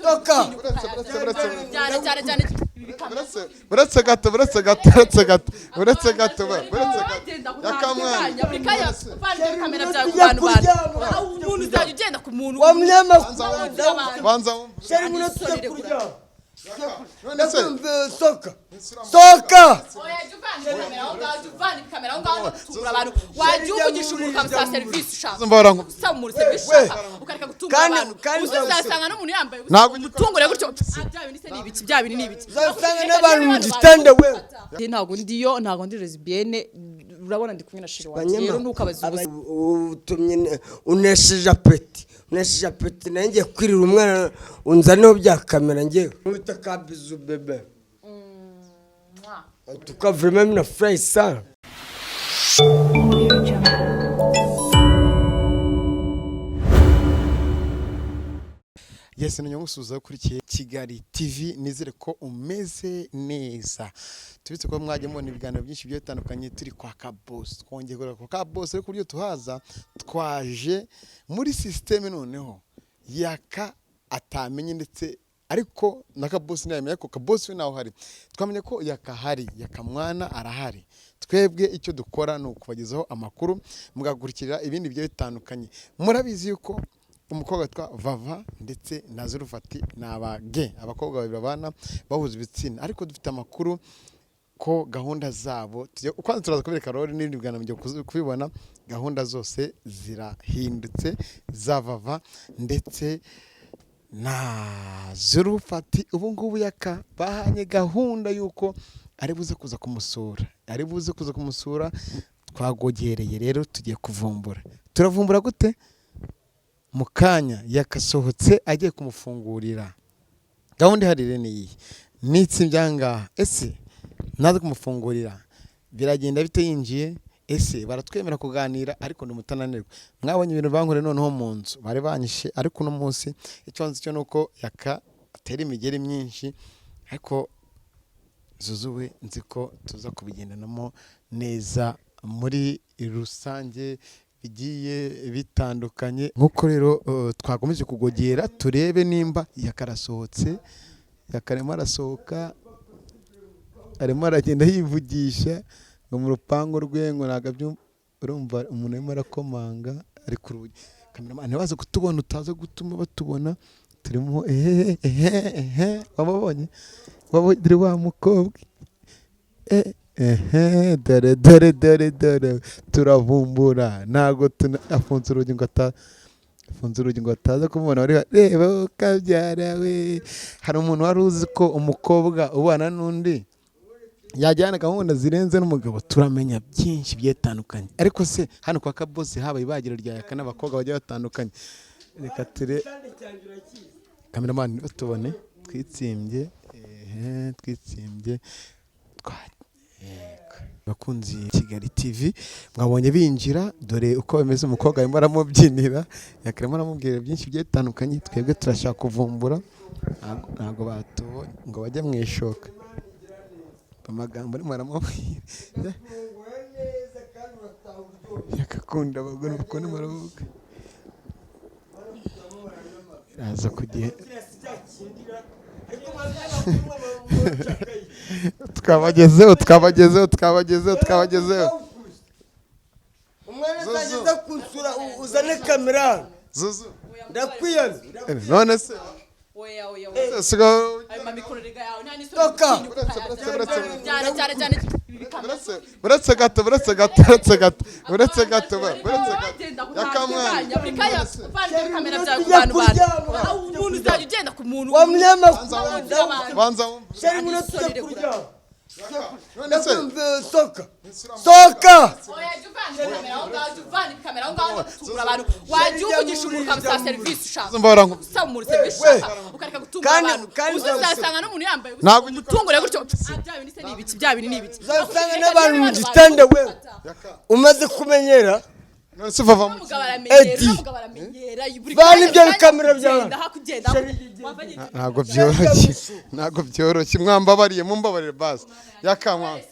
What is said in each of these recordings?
toka buretse gato yakamwana umuntu uzajya ugenda ku muntu banza sheri muno tujya kurya soka wagiye umuntu ukamusa serivisi ushaka usaba umuntu serivisi ushaka ukareka gutunga abantu uzasanga n'umuntu yambaye utungure gutyo bya bintu ni ibiki uzasanga n'abantu mu gitanda we ntabwo ndi lesbienne urabona ndi kumwe na shiri wanjye rero ntukabaza utumye unesheje apeti nanjye kwirira umwana unzaneho bya kamera ngewe mwita kabizu bebe tukavurema mina furayi sana. Yes, nanyusuza kurikiye Kigali TV nizere ko umeze neza. Tubitse ko mwaje mubona ibiganiro byinshi byo bitandukanye turi kwa Kaboss. Twongeye gura kwa Kaboss ariko buryo tuhaza twaje muri system noneho Yaka atamenye ndetse ariko na Kaboss nayamenye ko Kaboss we naho hari. Twamenye ko Yaka hari, Yaka mwana arahari. Twebwe icyo dukora no kubagezaho amakuru mugakurikira ibindi byo bitandukanye. Murabizi yuko umukobwa twa Vava ndetse na Zurufati nabage abakobwa babiri babana bahuza ibitsina ariko dufite amakuru ko gahunda zabo kwanza turaza kubereka role n'ibindi bwana mujye kubibona gahunda zose zirahindutse za Vava ndetse na Zurufati ubu ngubu Yaka bahanye gahunda yuko ari buze kuza kumusura twagogereye rero tugiye kuvumbura turavumbura gute mukanya yakasohotse agiye kumufungurira gahunda harire ni nitsimbyanga ese naze kumufungurira biragenda bite yinjiye ese baratwemera kuganira ariko ndumutananirwa mwabonye ibintu bankore noneho mu nzu bari banyishe ariko no munsi icyonzi cyo nuko Yaka atera imigeri myinshi ariko ZUZU we nziko tuza kubigendanamo neza muri rusange bigiye bitandukanye nkuko rero twakomeje kugogera turebe nimba yakarasohotse yakarema arasohoka arimo aragenda yivugisha ngo mu rupango rwe ngo nagabyumva urumva umuntu arimo arakomanga ari ku rugi cameraman ntibaze kutubona utaze gutuma batubona turimo wababonye wabodire wa mukobwa dore turavumbura nago afunze urugi ngo ataza kumubona wari reba ukabyara we hari umuntu wari uzi ko umukobwa ubana n'undi yajyana gahunda zirenze n'umugabo turamenya byinshi byetandukanye ariko se hano kwa Kaboss habaye ibagiro rya Yaka n'abakobwa bagiye batandukanye reka ture cameraman batubone twitsimbye bakunzi Kigali TV mwabonye binjira dore uko bameze umukobwa arimo aramubyinira Yakarimo aramubwira byinshi byetandukanye twebwe turashaka kuvumbura ntago batubonye ngo bajye mwishoka amagambo arimo aramubwira yakakunda abagore uko ni maravuga aza kugiye twabagezeho umwana azageza kunsura uzane kamera ZUZU ndakwiyana none se oya ayo mamikoro rega yawe nta niso toka cyane buretse gato yakamwana kamera bya ku bantu umuntu uzajya ugenda ku muntu banza sheri muno tujya kurya none se soka kamera ngaho tugura abantu wagiye uvugisha umuntu ukamusa serivisi ushaka usaba umuntu serivisi ushaka ukareka gutunga abantu uzasanga n'umuntu yambaye utungure gutyo bya bintu ni ibiki uzasanga n'abantu mu gitanda we umaze kumenyera none se Vava umugabo aramenyera bani ibyo bikamera byawe ntago byoroshye mwambabariye mumbabarire basi yakamwana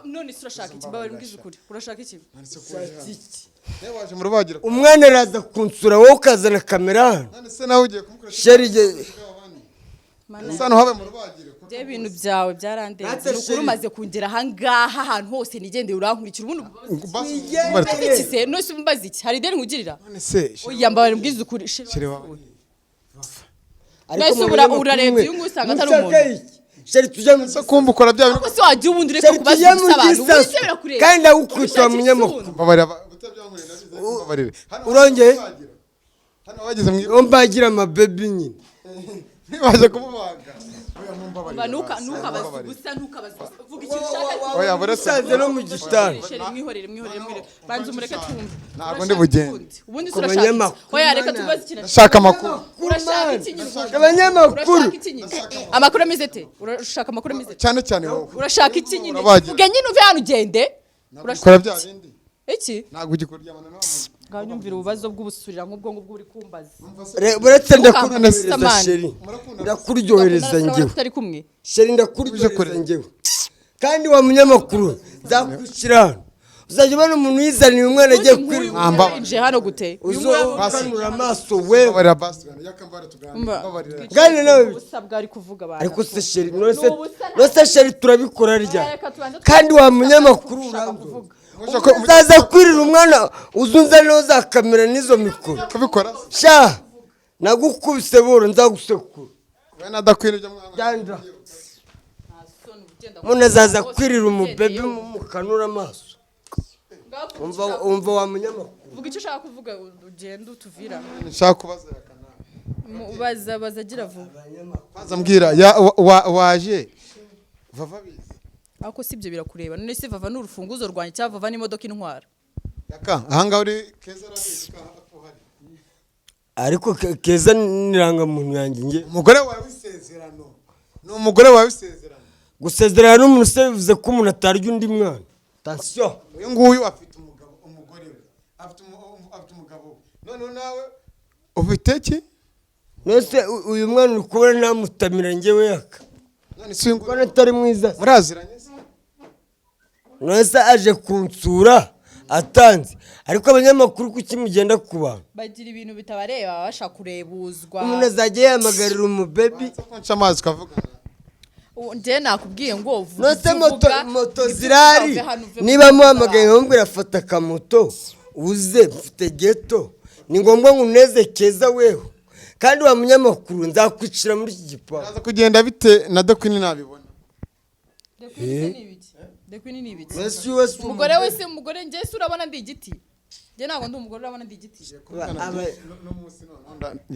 none surashaka iki mbabari mbwiza ukuri urashaka iki waje mu rubagiro umwana araza kunsura wowe ukazana kamera none se nawe ugiye kumukoresha sheri sano habe mu rubagiro je ibintu byawe byarandenze ukuri umaze kungera ahangaha ahantu hose nigendeye urankurikira ubundi ikise no se mbaza iki hari deni ngugirira none se oya mbabari mbwiza ukuri sheri wawe Mbese urarebye uyu nguyu usanga atari umuntu sheri tujya mu se kumva ukora bya bintu se wagiye ubundi ureka kubaza abantu wese birakureba kandi awukwita munyamakuru babarira gutabyankurira nabize babarira urongeye hano wageze mu mbagira amabebi nyine nibaje kumubaga nuka bazugusa vuga ikintu ushaka oya burasaze no mu gitanda mwihorere banza umureke twumve ntabwo ndi bugende ubundi surashaka oya reka tubaze ikintu shaka amakuru urashaka ikinyine abanyamakuru amakuru ameze te urashaka amakuru ameze cyane cyane wowe urashaka ikinyine vuga nyine uve hano ugende urashaka bya bindi iki ntabwo ugikuryamana nawe nganyumvira ububazo bw'ubusurira nk'ubwo ngubwo uri kumbaza buretse ndakuryohereza sheri ndakuryohereza njyewe tutari kumwe sheri ndakuryohereza njyewe kandi wa munyamakuru nzakwishyira hano uzajya ubona umuntu yizaniye umwana agiye kwiruka nje hano gute ukanura amaso wewe babarira basi yakambara tuganira babarira kandi nawe usabwa ari kuvuga abantu ariko se sheri nose sheri turabikora rya kandi wa munyamakuru uzaza kwirira umwana uzunza niho zakamera n'izo mikoro kubikora sha nagukubise boro nzagusekura we nadakwira ibyo mwana umuntu azaza kwirira umubebi mukanura amaso umva wa munyamakuru vuga icyo ushaka kuvuga ugenda utuvira nshaka kubaza yakana baza agira vuba baza mbwira waje vava bizi ako sibyo birakureba none se vava n'urufunguzo rwanjye cyangwa vava n'imodoka intwara yaka ahanga uri Keza arabizi ko ahari ariko Keza niranga muntu yanjye nge umugore wawe wisezerano ni umugore wawe wisezerano gusezerana n'umuntu se bivuze ko umuntu atarya undi mwana attention uyu nguyu afite umugore we afite umugabo none nawe ufite iki nose uyu mwana uri kubona namutamira ngewe yaka none si ngo atari mwiza muraziranye nose aje kunsura atanze ariko abanyamakuru kuki mugenda kuba bagira ibintu bitabareba bashaka kurebuzwa umuntu azajya yamagarira umubebi konca amazi kavugana nje nakubwiye ngo nose moto zirari niba muhamagaye nkamubwira fata akamoto uze mfite geto ni ngombwa ngo uneze Keza weho kandi wa munyamakuru nzakwicira muri iki gipangu naza kugenda bite na Dakwini nabibona Dakwini ni ibiki umugore wese umugore nje se urabona ndi igiti nje ntago ndi umugore urabona ndi igiti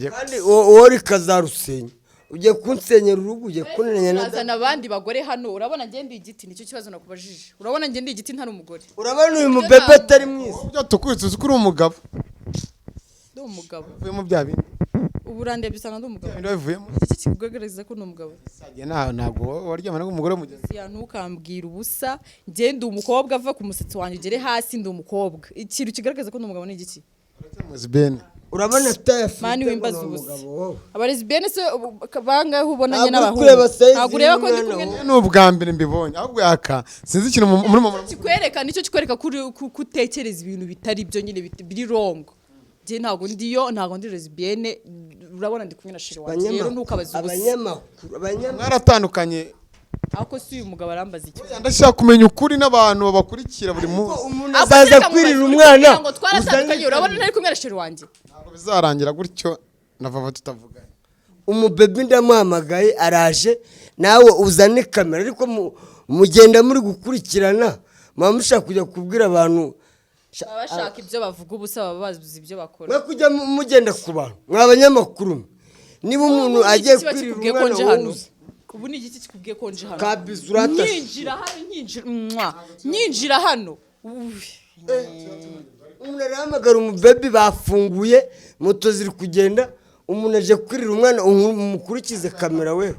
kandi wowe kazarusenya ugiye kunsenyera urugo ugiye kunenya nazana abandi bagore hano urabona nje ndi igiti nicyo kibazo nakubajije urabona nje ndi igiti ntari umugore urabona uyu mubebe atari mwiza byo tukwitse uzi ko uri umugabo ndi umugabo uvuyemo bya bindi uburandebye usanga ndi umugabo ndio bivuyemo iki kikugaragariza ko ndi umugabo ntabwo waryamana n'umugore mugenzi ya ntukambwira ubusa nje ndi umukobwa ava ku musatsi wanjye ugere hasi ndi umukobwa ikintu kigaragaza ko ndi umugabo ni igiki Lesibian urabona atayafite mani wimbaza ubusa abalesbienne se bangahe ubonanye n'abahungu ntabwo ureba ko ndi kumwe n'ubwa mbere mbibonye ahubwo yaka sinzi ikintu muri mama kikwereka nicyo kikwereka kutekereza ibintu bitari byo nyine biri wrong je ntago ndi lesbienne urabona ndi kumwe na shiri wanjye rero ntukabaza ubusa abanyamakuru mwaratandukanye ako si uyu mugabo arambaza iki ndashaka kumenya ukuri n'abantu babakurikira buri munsi umuntu azaza kwirira umwana ngo twaratandukanye urabona ntari kumwe na shiri wanjye ntabwo bizarangira gutyo na vava tutavuganye umubebi ndamuhamagaye araje nawe uzane kamera ariko mugenda muri gukurikirana muba mushaka kujya kubwira abantu bashaka ibyo bavuga ubusa baba bazi ibyo bakora mwe kujya mugenda ku bantu mwabanyamakuru niba umuntu agiye kwirira umwana hano ubu ni igiki kikubwiye ko nje hano kabizi urata nyinjira hano umuntu arahamagara umubebi bafunguye moto ziri kugenda umuntu aje kwirira umwana umukurikize kamera we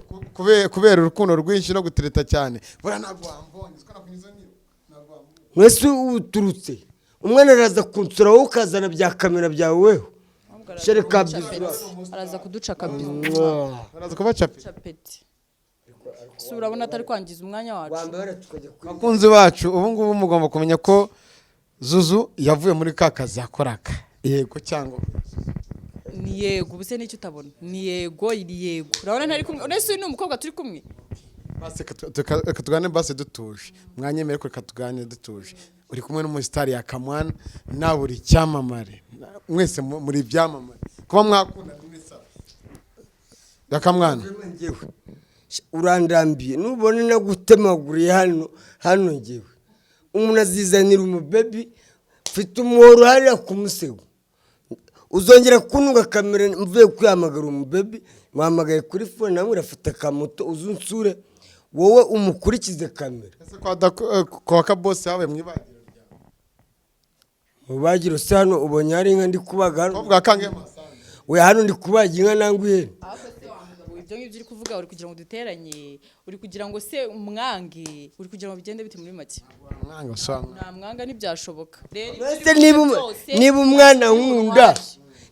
kubera urukundo rwinshi no gutereta cyane bora ntabwo wambonye uko nakunyuza ntabwo wambonye mwese uturutse umwana araza kunsura wowe ukazana bya kamera byawe weho shere kabizi araza kuduca kabizi araza kubaca chapeti si urabona atari kwangiza umwanya wacu. bakunzi bacu ubu ngubu mugomba kumenya ko ZUZU yavuye muri ka kazi yakoraga. Yego cyangwa ni yego, buse n'icyo utabona ni yego, iri yego. Urabona ntari kumwe, unese ni umukobwa turi kumwe. base katugane base dutuje, mwanyemere ko katugane dutuje. Uri kumwe n'umusitari Yaka mwana nawe uri cyamamare, mwese muri byamamare kuba mwakunda mwese. Yaka mwana urandambiye nubone no gutemaguriye hano ngewe umuntu azizanira umubebi mfite umuhoro hariya ku musego, uzongera kununga kamera mvuye kwiyamagara umubebi mwamagaye kuri phone nawe urafata akamoto uzunsure wowe umukurikize kamera. Kwa ka boss yawe mwibagiro ryawe mubagiro se hano ubonye hari inka ndi kubaga hano ubwa kange masana we hano ndi kubaga inka nangwa ihene. Ibyo ngibyo uri kuvuga uri kugira ngo duteranye, uri kugira ngo se umwange, uri kugira ngo bigende biti muri make. mwanga swanga Nta mwanga ntibyashoboka. Niba umwana nkunda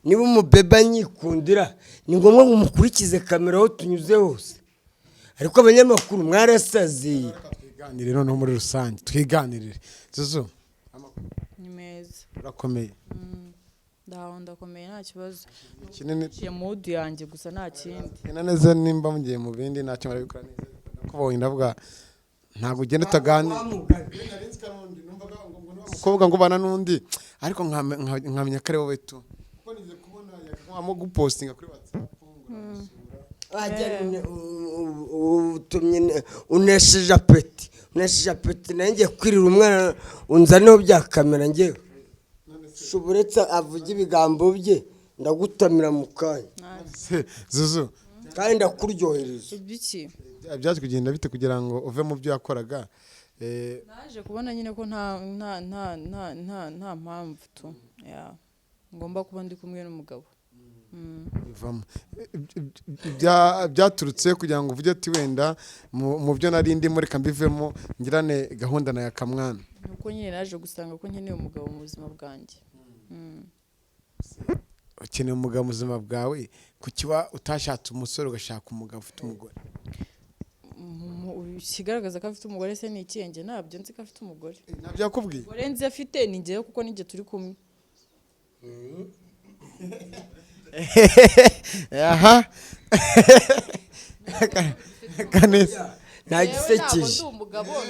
niba umubeba nyikundira ni ngombwa ngo umukurikize kamera aho tunyuze hose. Ariko abanyamakuru mwarasaziye. Twiganirire noneho muri rusange twiganirire. ZUZU Ni meza urakomeye. Ndakomeye nta kibazo. Kinene Kiye mood yanjye gusa nta kindi. neza nimba mugiye mu bindi ntacyo marabikora neza. Kubonye ndavuga ntago ugenda utaganira. Umukobwa ngo bana n'undi ariko nkamenya kare wowe tu. Kuko nize kubona yakamo gupostinga kuri WhatsApp. Utumye unesheje apeti nanjye kwirira umwana unzaneho bya kamera ngewe shuburetsa avuga ibigambo bye ndagutamira mu kanya. ZUZU kandi ndakuryohereza Ibiki byaje kugenda bite kugira ngo uve mu byo yakoraga. naje kubona nyine ko nta mpamvu tu ngomba kuba ndi kumwe n'umugabo. Byaturutse kugira ngo uvuge ati wenda mu byo nari ndimo reka mbivemo ngirane gahunda na Yaka mwana. Nuko nyine naje gusanga ko nkeneye umugabo mu buzima bwanjye. Ukeneye umugabo mu buzima bwawe kukiba utashatse umusore ugashaka umugabo ufite umugore. Kigaragaza ko afite umugore se ni ikenge nabyo nzi ko afite umugore. Nabyo yakubwiye. Umugore nzi afite ni ngewe kuko ninjye turi kumwe. Aha. Kaneza. Nagisekeje.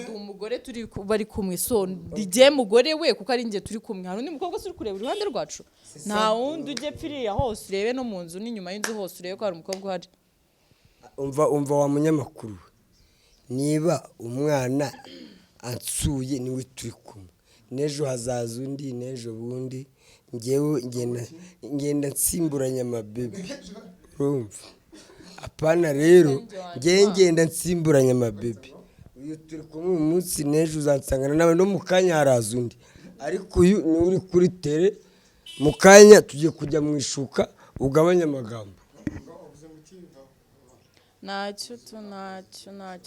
Ndi umugore turi bari kumwe so ndigiye mugore we kuko ari njye turi kumwe. Hari undi mukobwa uri kureba iruhande rwacu. Nta wundi ujye pfiriya hose urebe no mu nzu n'inyuma y'inzu hose urebe ko hari umukobwa uhari. Umva wa munyamakuru niba umwana ansuye niwe turi kumwe nejo hazaza undi nejo bundi ngewe ngenda nsimburanya amabebi urumva apana rero ngenda nsimburanya amabebi uyu turi kumwe umunsi nejo uzansangana nawe no mukanya haraza undi ariko uyu ni uri kuri tele mukanya tugiye kujya mu ishuka ugabanya amagambo. Ntacyo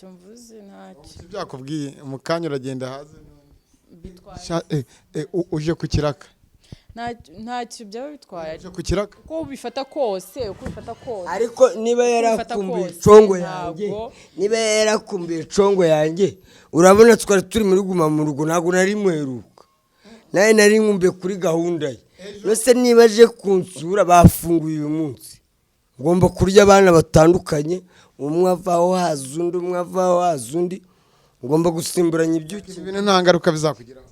mvuze ntacyo. Byakubwiye umukanya uragenda haze uje ku kiraka. Ntacyo byaba bitwaye. Uje ku kiraka. Uko ubifata kose. Ariko niba yarakumbuye congo yanjye urabona twari turi muri guma mu rugo ntago nari mweruka naye nari nkumbe kuri gahunda ye yose niba aje kunsura bafunguye uyu munsi ngomba kurya abana batandukanye umwe avaho haza undi umwe avaho haza undi ngomba gusimburanya ibyuki. Ibintu nta ngaruka bizakugiraho.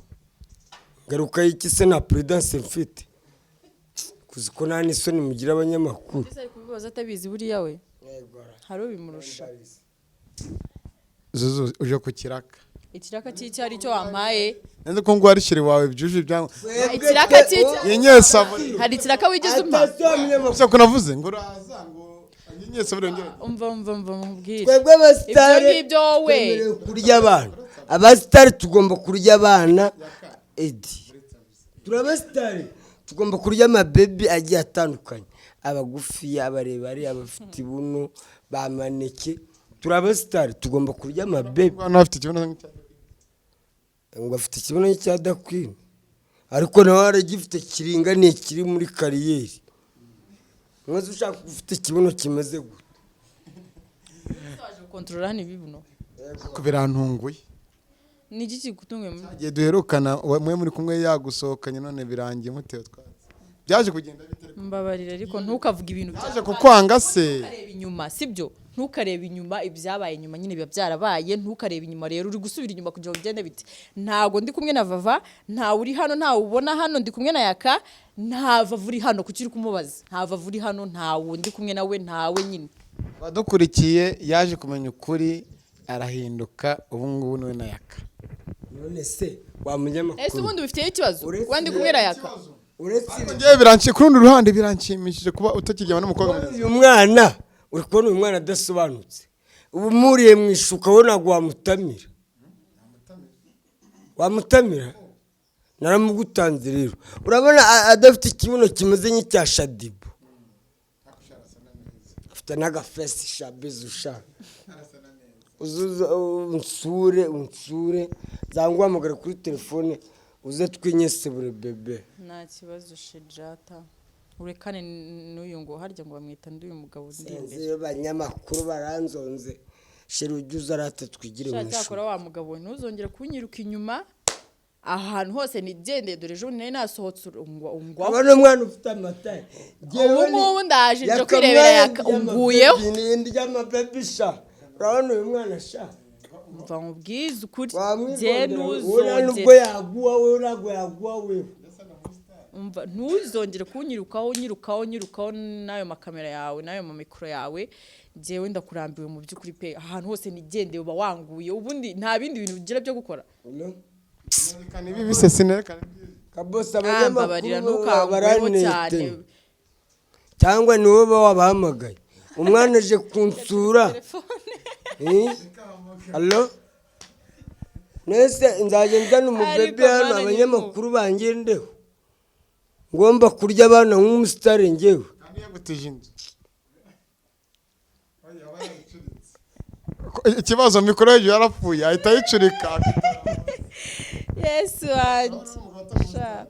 Ngaruka y'iki se na prudence mfite kuzi ko nta n'isoni mugira abanyamakuru. Ese ari kubibaza atabizi buriya we hari ubimurusha. ZUZU uje ku kiraka. Ikiraka cy'icyo ari cyo wampaye nende ko ngo warishire wawe byuje ibyango. Ikiraka cy'icyo yenyesa hari ikiraka wigize umpa. Gusa kunavuze ngo uraza ngo yenyesa burengera. Umva mubwire. Twebwe abasitari ibyo we kurya abana abasitari tugomba kurya abana edi turabasitari tugomba kurya amabebi agiye atandukanye abagufi abarebare abafite ibuno bamaneke turabasitari tugomba kurya amabebi. Ngo afite ikibuno cyadakwina ariko nawe aragifite kiringaniye kiri muri kariyeri mwaze ushaka ufite ikibuno kimeze gute kontrola hano ibibuno birantunguye ni iki kigutunguye igihe duherukana mwe muri kumwe yagusohokanye none birangiye mutewe twatsi byaje kugenda bite mbabarira ariko ntukavuga ibintu byaje kukwanga se ntukareba inyuma sibyo ntukareba inyuma ibyabaye inyuma nyine biba byarabaye ntukareba inyuma rero uri gusubira inyuma kugira ngo bigende bite ntago ndi kumwe na Vava ntawe uri hano ntawe ubona hano ndi kumwe na Yaka nta Vava uri hano kuki uri kumubaza nta Vava uri hano ntawe ndi kumwe nawe ntawe nyine badukurikiye yaje kumenya ukuri arahinduka ubu ngubu niwe na Yaka none se wamunyamakuru ese ubundi bifite ikibazo wandi kumwe na Yaka ngiye biranci ku rundi ruhande biranshimishije kuba utakijyana n'umukobwa mwiza uyu mwana uri kubona uyu mwana adasobanutse ubu muriye mu ishuka wowe ntabwo wamutamira naramugutanze rero urabona adafite ikibuno kimeze nk'icya Shadibu afite n'agafesi shabizi ushaka unsure zanguhamagara kuri telefone uze twinyesebure bebe nta kibazo shejata urekane n'uyu ngo harya ngo bamwita n'uyu mugabo ndi imbere abanyamakuru baranzonze sheri ujye uzarata twigire mu ishuri cyakora wa mugabo ntuzongera kunyiruka inyuma ahantu hose nigendeye dore ejo nari nasohotse ngo abana mwana ufite amatara ubu ndaje nje kwirebera Yaka unguyeho ry'amabebi sha urabona uyu mwana sha mva nkubwize ukuri je nubwo yaguwa we urago yaguwa we umva ntuzongere kunyirukaho nayo makamera yawe nayo mamikro yawe jewe ndakurambiwe mu by'ukuri pe ahantu hose nigendeye uba wanguye ubundi nta bindi bintu bigira byo gukora nerekana ibi bisesineka kabosa abanyamakuru baranete cyangwa ni wowe wabahamagaye umwana aje kunsura allo nese nzaje nzana umubebe hano abanyamakuru bangendeho ngomba kurya abana nk'umusitari ngewe kandi yagutije inzu ikibazo mikoro ye yarapfuye ahita yicurika Yesu wanje sha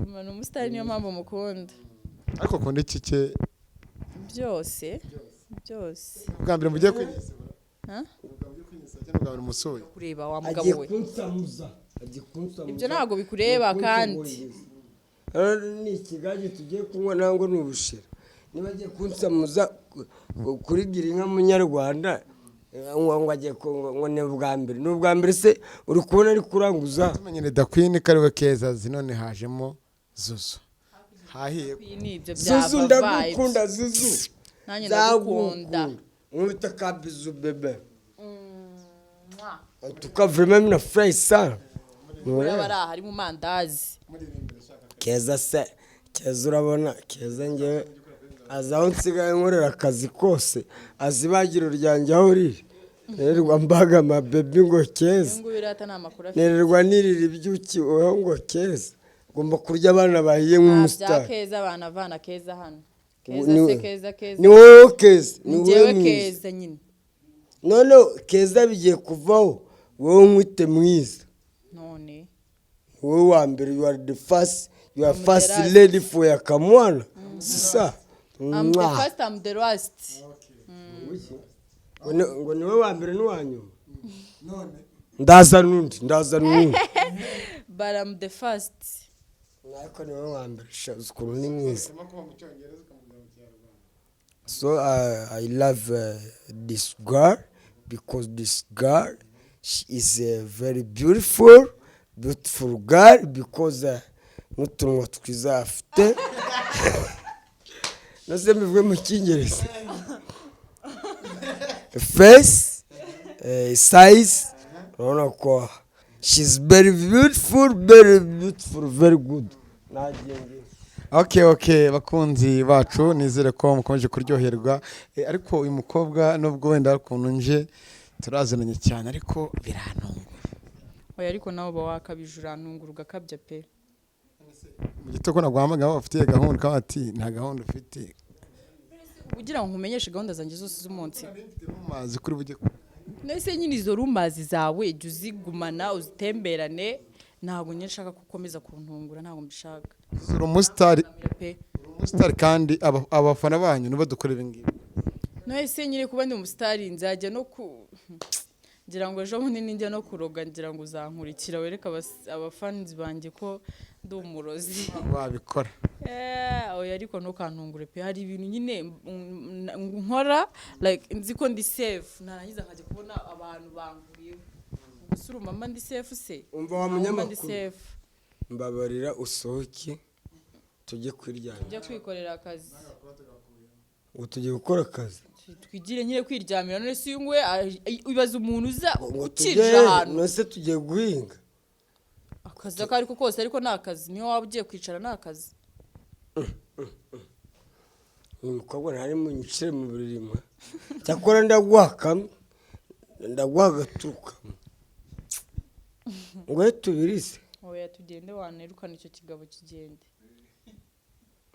mwana umusitari niyo mpamvu mukunda ariko kunda iki cye byose bwa mbere mugiye kwinyesebura cyangwa umusoye kureba wa mugabo we ibyo ntago bikureba kandi ni ikigaji tugiye kunywa nangwa n'ubushira niba agiye kunsamuza kurigira inka munyarwanda ngo agiye ngo ni ubwa mbere se uri kubona ari kuranguza tumenyere dakwini kariwe Keza none hajemo ZUZU hahiye ZUZU ndagukunda ZUZU nanjye ndagukunda mwita kabizu bebe tukavurema mina furayi sana urabara hari mu mandazi Keza se Keza urabona Keza ngewe azaho nsigaye nkorera akazi kose azibagiro ryanjye aho riri nererwa mbaga amabebi ngo Keza nererwa nirira ibyuki oho ngo Keza ngomba kurya abana bahiye nk'umusitari Keza abana avana Keza hano Keza se Keza ni wowe Keza ni wowe Keza nyine none Keza bigiye kuvaho wowe nkwite mwiza none wowe wa mbere you are the first lady for Yaka mwana sisa I'm the first, I'm the last. ngo niwe wa mbere n'uwanyuma ndaza nundi but I'm the first. Nako niwe wa mbere shaza ukuntu ni mwiza so I love this girl because this girl she is a very beautiful girl because n'utunwa twiza afite nose mbivuge mu cyingereza face size urabona ko she's very beautiful very good okay bakunzi bacu nizere ko mukomeje kuryoherwa ariko uyu mukobwa nubwo wenda ukuntu nje turazananye cyane ariko birantunguye oya ariko nawe ba wakabijurantungura ugakabya pe mu gitoko naguhamagaye bafite gahunda kandi ati nta gahunda ufite ugira ngo nkumenyeshe gahunda zanjye zose z'umunsi mazi kuri bujye nese nyine izo rumazi zawe jya uzigumana uzitemberane ntabwo nyine nshaka gukomeza kuntungura ntabwo mbishaka umusitari kandi abafana banyu niba dukora ibi ngibi nahise nyine kuba ndi umusitari nzajya no ngira ngo ejo bundi ninjya no kuroga ngira ngo uzankurikira wereka abafans banjye ko ndi umurozi wabikora oya ariko ntukantungure pe hari ibintu nyine nkora like nzi ko ndi safe narangiza nkajya kubona abantu banguriye gusura mama ndi safe se umva wa munyamakuru mbabarira usohoke tujye kwiryamira tujye kwikorera akazi tugiye gukora akazi twigire nyine kwiryamira none si ngwe ibaza umuntu uza ukirira ahantu nose tugiye guhinga akazi akari ko kose ariko nta kazi niyo waba ugiye kwicara nta kazi umukobwa ntari mu nyicire mu birimo cyakora ndaguha agatukamo ngo tubirize oya tugende wanerukana icyo kigabo kigende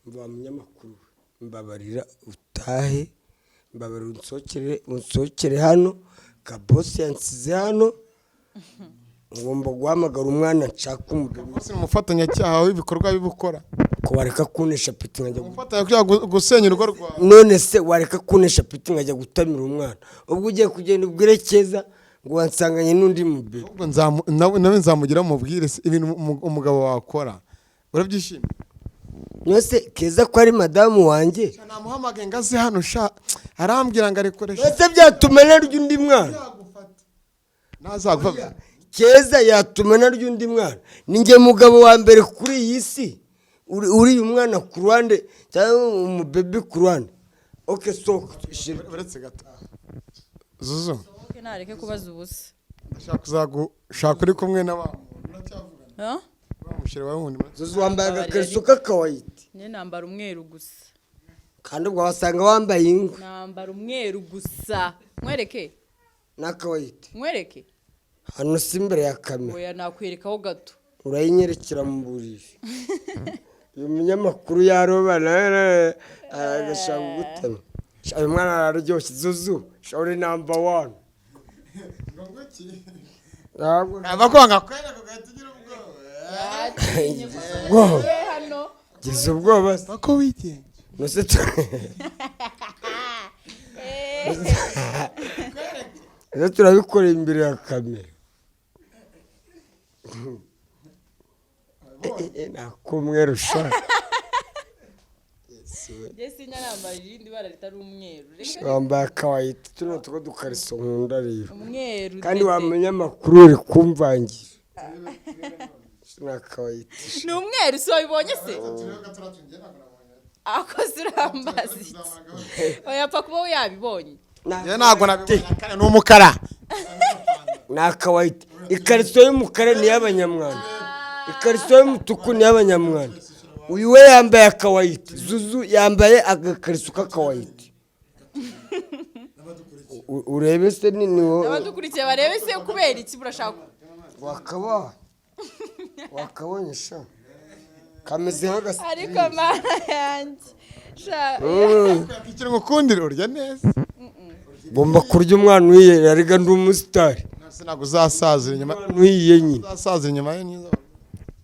mva munyamakuru mbabarira utahe mbabarira unsokere hano ka boss yansize hano ngomba guhamagara umwana nshaka umugabo bose umufatanyacyaha w'ibikorwa bibukora ko wareka kunesha piti nkajya umufatanya gusenya urugo rwawe none se wareka kunesha piti nkajya gutamira umwana ubwo ugiye kugenda ubwire Keza ngo wansanganye n'undi mubebe nawe nzamugira mubwire ibintu umugabo wakora urabyishimiye nose Keza ko ari madamu wanjye namuhamagaye ngaze hano arambwira ngo arikoresha nose byatuma naryo undi mwana nazagufata Keza yatuma naryo undi mwana ninjye mugabo wa mbere kuri iyi si uri umwana ku ruhande cyangwa umubebe ku ruhande okay so uretse gato Zuzu nareke kubaza ubusa ndashaka kuzagushaka uri kumwe n'abantu uracyavugana bamushire wawe wundi Zuzu wambaye agakariso k'akawaiti ne nambara umweru gusa kandi ubwo wasanga wambaye ingwe nambara umweru gusa mwereke n'akawaiti mwereke hano si imbere ya kamera oya nakwerekaho gato urayinyerekera mu buriri uyu munyamakuru yarobana agashaka gutema uyu mwana araryoshye Zuzu shawuri number 1 abakwanga kwera kugahita ugira ubwoba gize ubwoba bako wigenga nose turabikoreye imbere ya kamera nakumweru sha Jesi nyanambaye irindi bara ritari umweru wambaye akawaiti tuno tuko dukariso nkunda rero umweru kandi wamenya amakuru uri kumvangira n'akawaiti ni umweru so bibonye se akoze urambazi oya pa kuba yabibonye ntabwo nabibonye ni umukara n'akawaiti ikariso y'umukara ni y'abanyamwanda ikariso y'umutuku ni y'abanyamwanda uyu we yambaye akawaiti Zuzu yambaye agakariso k'akawaiti urebe se ni wowe abadukurikiye barebe se kubera iki burashaka wakabonye sha kameze nk'agasi ariko mana yanjye sha ikiri ngukundira urya neza bomba kurya umwana uyiye yariga ndi umusitari ntabwo uzasazira inyuma uyiye nyine uzasazira inyuma ye nizo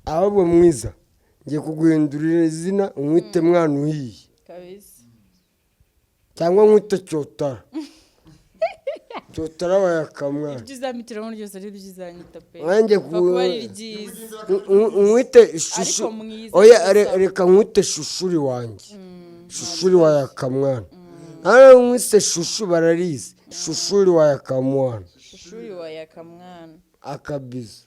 ahubwo mwiza ngiye kuguhindurira izina umwite mwana uhiye kabisa cyangwa nkwite cyotara cyotara wayakamwana ibyo uzamitiraho ryose ari byo uzanyita pe nanjye kuba ari ryiza nkwite shushu oya reka nkwite shushuri wanjye shushuri wayakamwana nawe nkwise shushu bararize shushuri wayakamwana shushuri wayakamwana akabizo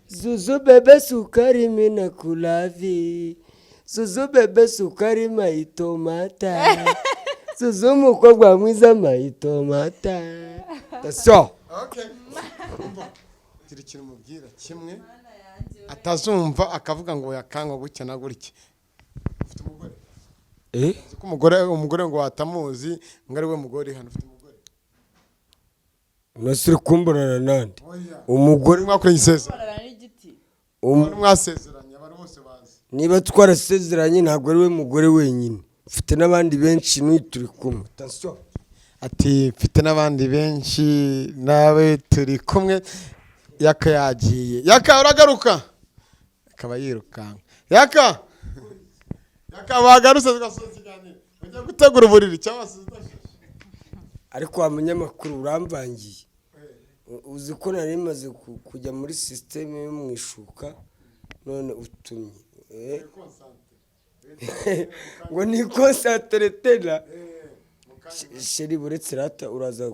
Zuzu bebe sukari mina kulavi Zuzu bebe sukari maitomata Zuzu mukobwa mwiza maitomata so okay kiri kintu mubwira kimwe atazumva akavuga ngo yakanga gutya na gutya ufite umugore umugore ngo watamuzi ngo ari we mugore hano ufite umugore nasiri kumburana nande umugore mwakoranye isezerano mwasezeranye abantu bose bazi niba twarasezeranye ntabwo ari we mugore wenyine ufite n'abandi benshi turi kumwe ati mfite n'abandi benshi nawe turi kumwe Yaka yagiye Yaka uragaruka akaba yirukanka Yaka akabagaruse tugasoza ikiganiro ujya gutegura uburiri cyangwa se ariko wa munyamakuru uramvangiye uzi ko nari maze kujya muri systeme yo mwishuka none utumye ngo ni concentre tena sheri buretse rata uraza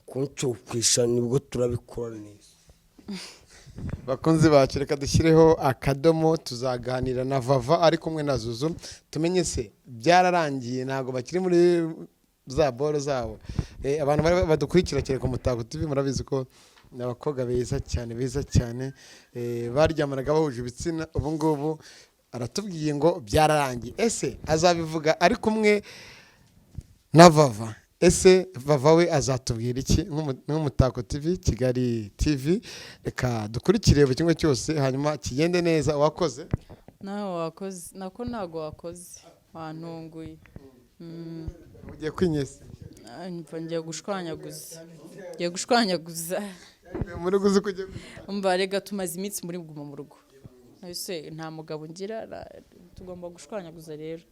kuncukwisha nibwo turabikora neza. bakunzi bacu reka dushyireho akadomo tuzaganira na Vava ari kumwe na Zuzu tumenye se byararangiye ntago bakiri muri za boro zabo. Abantu bari badukurikira cyane ku Mutako TV murabizi ko n'abakobwa beza cyane baryamanaga bahuje ibitsina ubu ngubu aratubwiye ngo byararangiye. Ese azabivuga ari kumwe na Vava? Ese Vava we azatubwira iki nk'Umutako TV Kigali TV? Reka dukurikire buri kimwe cyose hanyuma kigende neza. Wakoze nawe wakoze nako ntago wakoze wantunguye. ugiye kwinyesa ngiye gushwanyaguza muri guzi kujye umva rega tumaze iminsi muri guma mu rugo ese nta mugabo ngira tugomba gushwanyaguza rero.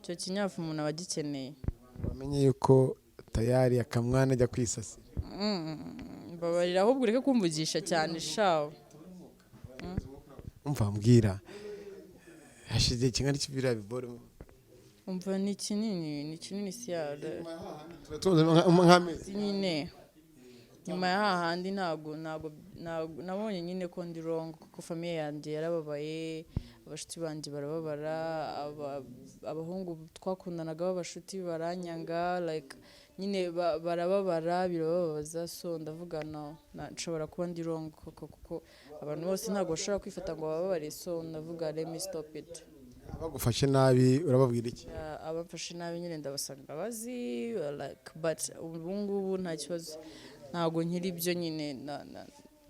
Cyo kinyafu umuntu abagikeneye bamenye yuko tayari akamwana ajya kwisasira. Babarira ahubwo ureke kumvugisha cyane shawo. Umva mbwira hashize kingana kibira bibore umva ni kinini siyada nk'amezi nyine nyuma ya hahandi ntago nabonye nyine ko ndi wrong kuko famille yanjye yarababaye abashuti banje barababara abahungu twakundanaga b'abashuti baranyanga like nyine barababara birababaza so ndavuga nshobora kuba ndi wrong kuko abantu bose ntago bashobora kwifata ngo bababare so ndavuga let me stop it. Abagufashe nabi urababwira iki? Abamfashe nabi nyine ndabasanga imbabazi like but ubu ngubu nta kibazo ntago nkiri ibyo nyine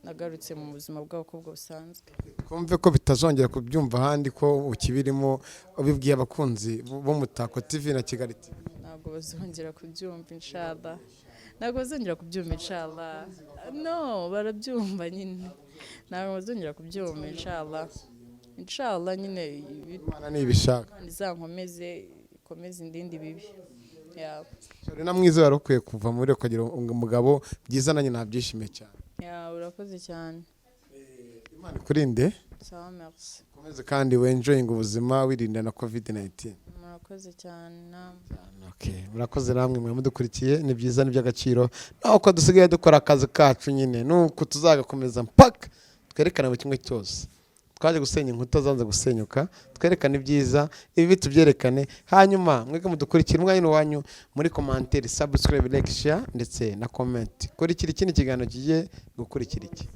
nagarutse mu buzima bw'abakobwa busanzwe. Kumve ko bitazongera kubyumva ahandi ko ukibirimo ubibwiye abakunzi b'Umutako TV na Kigali TV. Ntabwo bazongera kubyumva inshallah. No barabyumva nyine ntabwo bazongera kubyumva inshallah nyine Imana nibishaka nizankomeze ikomeze indindi bibi. na mwiza warokwiye kuva muri ukagira umugabo byiza nanjye nabyishimiye cyane. Urakoze cyane. Imana kurinde. Sawa merci. Komeze kandi wenjoying ubuzima wirinda na COVID-19. Murakoze cyane namwe. Okay, murakoze namwe mwe mudukurikiye ni byiza ni by'agaciro naho ko dusigaye dukora akazi kacu nyine nuko tuzagakomeza mpaka twerekana buri kimwe cyose. Twaje gusenya inkuta zanze gusenyuka twerekana ibyiza ibi tubyerekane hanyuma mwege mudukurikira umwanya wanyu muri commentaire subscribe like share ndetse na comment kuri ikindi kiganiro kigiye gukurikira iki.